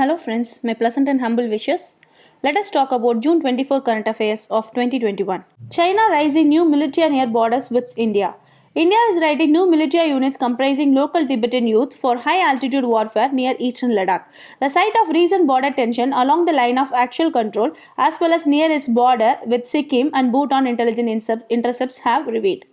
Hello friends, my pleasant and humble wishes. Let us talk about June 24 current affairs of 2021. China raising new militia near borders with India. India is raising new militia units comprising local Tibetan youth for high altitude warfare near eastern Ladakh, the site of recent border tension along the line of actual control as well as near its border with Sikkim and Bhutan intelligence intercepts have revealed.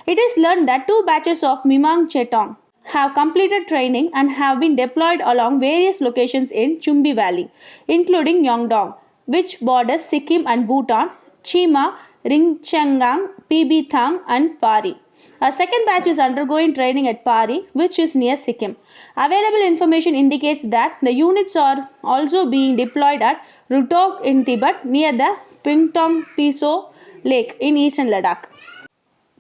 It is learned that two batches of Mimang Chetong have completed training and have been deployed along various locations in Chumbi Valley, including Yongdong, which borders Sikkim and Bhutan, Chima, Ringchangang, PB Thang, and Pari. A second batch is undergoing training at Pari, which is near Sikkim. Available information indicates that the units are also being deployed at Rutok in Tibet near the Pingtong Tiso Lake in eastern Ladakh.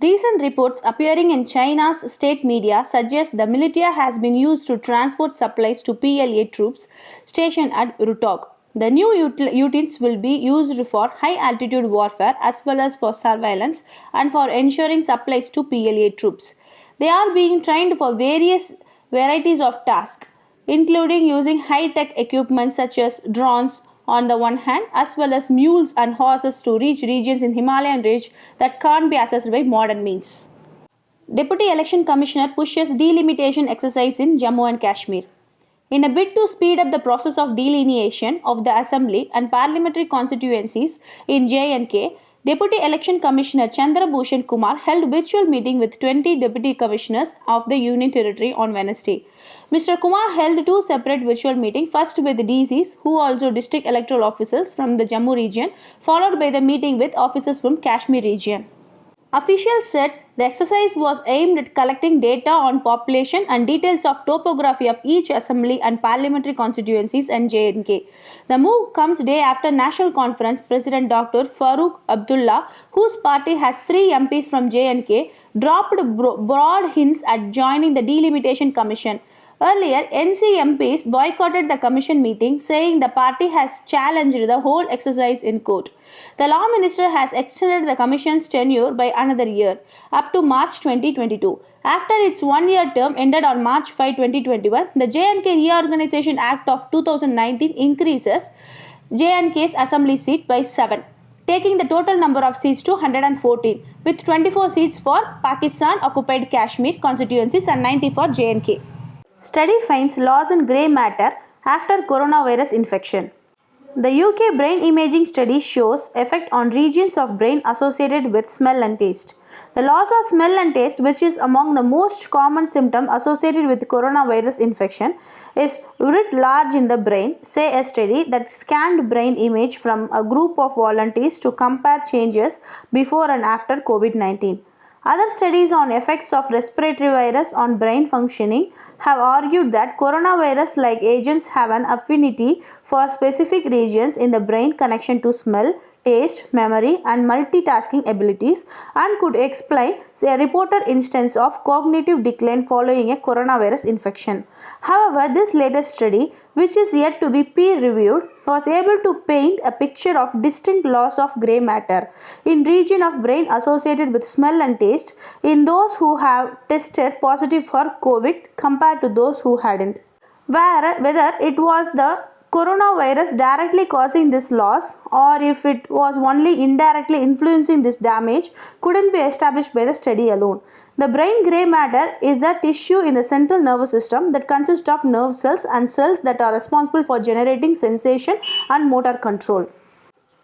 Recent reports appearing in China's state media suggest the militia has been used to transport supplies to PLA troops stationed at Rutok. The new units will be used for high altitude warfare as well as for surveillance and for ensuring supplies to PLA troops. They are being trained for various varieties of tasks, including using high-tech equipment such as drones on the one hand, as well as mules and horses to reach regions in Himalayan range that can't be accessed by modern means. Deputy Election Commissioner pushes delimitation exercise in Jammu and Kashmir. In a bid to speed up the process of delineation of the assembly and parliamentary constituencies in J&K, Deputy Election Commissioner Chandra Bhushan Kumar held virtual meeting with 20 deputy commissioners of the Union Territory on Wednesday. Mr. Kumar held two separate virtual meetings, first with the DCs, who are also district electoral officers from the Jammu region, followed by the meeting with officers from Kashmir region. Officials said the exercise was aimed at collecting data on population and details of topography of each assembly and parliamentary constituencies and J&K. The move comes day after National Conference President Dr. Farooq Abdullah, whose party has 3 MPs from J&K, dropped broad hints at joining the Delimitation Commission. Earlier, NC MPs boycotted the commission meeting, saying the party has challenged the whole exercise in court. The Law Minister has extended the Commission's tenure by another year, up to March 2022. After its one-year term ended on March 5, 2021, the J&K Reorganization Act of 2019 increases J&K's assembly seat by 7, taking the total number of seats to 114, with 24 seats for Pakistan-occupied Kashmir constituencies and 90 for J&K. Study finds loss in grey matter after coronavirus infection. The UK brain imaging study shows effect on regions of brain associated with smell and taste. The loss of smell and taste, which is among the most common symptom associated with coronavirus infection, is writ large in the brain, say a study that scanned brain image from a group of volunteers to compare changes before and after COVID-19. Other studies on effects of respiratory virus on brain functioning have argued that coronavirus-like agents have an affinity for specific regions in the brain connection to smell, taste, memory, and multitasking abilities, and could explain a reported instance of cognitive decline following a coronavirus infection. However, this latest study, which is yet to be peer-reviewed, was able to paint a picture of distinct loss of grey matter in region of brain associated with smell and taste in those who have tested positive for COVID compared to those who hadn't. Whether it was the coronavirus directly causing this loss or if it was only indirectly influencing this damage couldn't be established by the study alone. The brain grey matter is the tissue in the central nervous system that consists of nerve cells and cells that are responsible for generating sensation and motor control.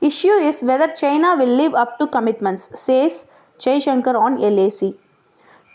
Issue is whether China will live up to commitments, says s.jayshanker on LAC.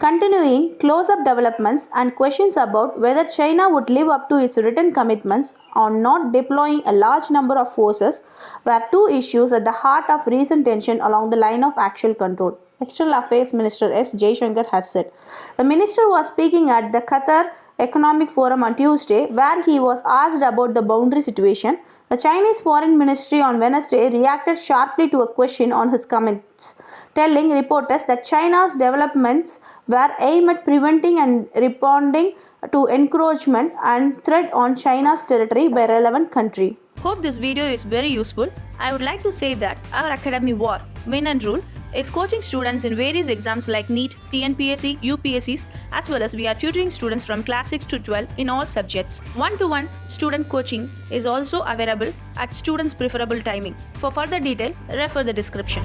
Continuing close-up developments and questions about whether China would live up to its written commitments on not deploying a large number of forces were two issues at the heart of recent tension along the line of actual control. External Affairs Minister s.jayshanker has said. The minister was speaking at the Qatar Economic Forum on Tuesday, where he was asked about the boundary situation. The Chinese Foreign Ministry on Wednesday reacted sharply to a question on his comments, telling reporters that China's developments were aimed at preventing and responding to encroachment and threat on China's territory by relevant country. Hope this video is very useful. I would like to say that our Academy War, Win and Rule is coaching students in various exams like NEET, TNPSC, UPSCs, as well as we are tutoring students from class 6 to 12 in all subjects. One-to-one student coaching is also available at students' preferable timing. For further detail, refer the description.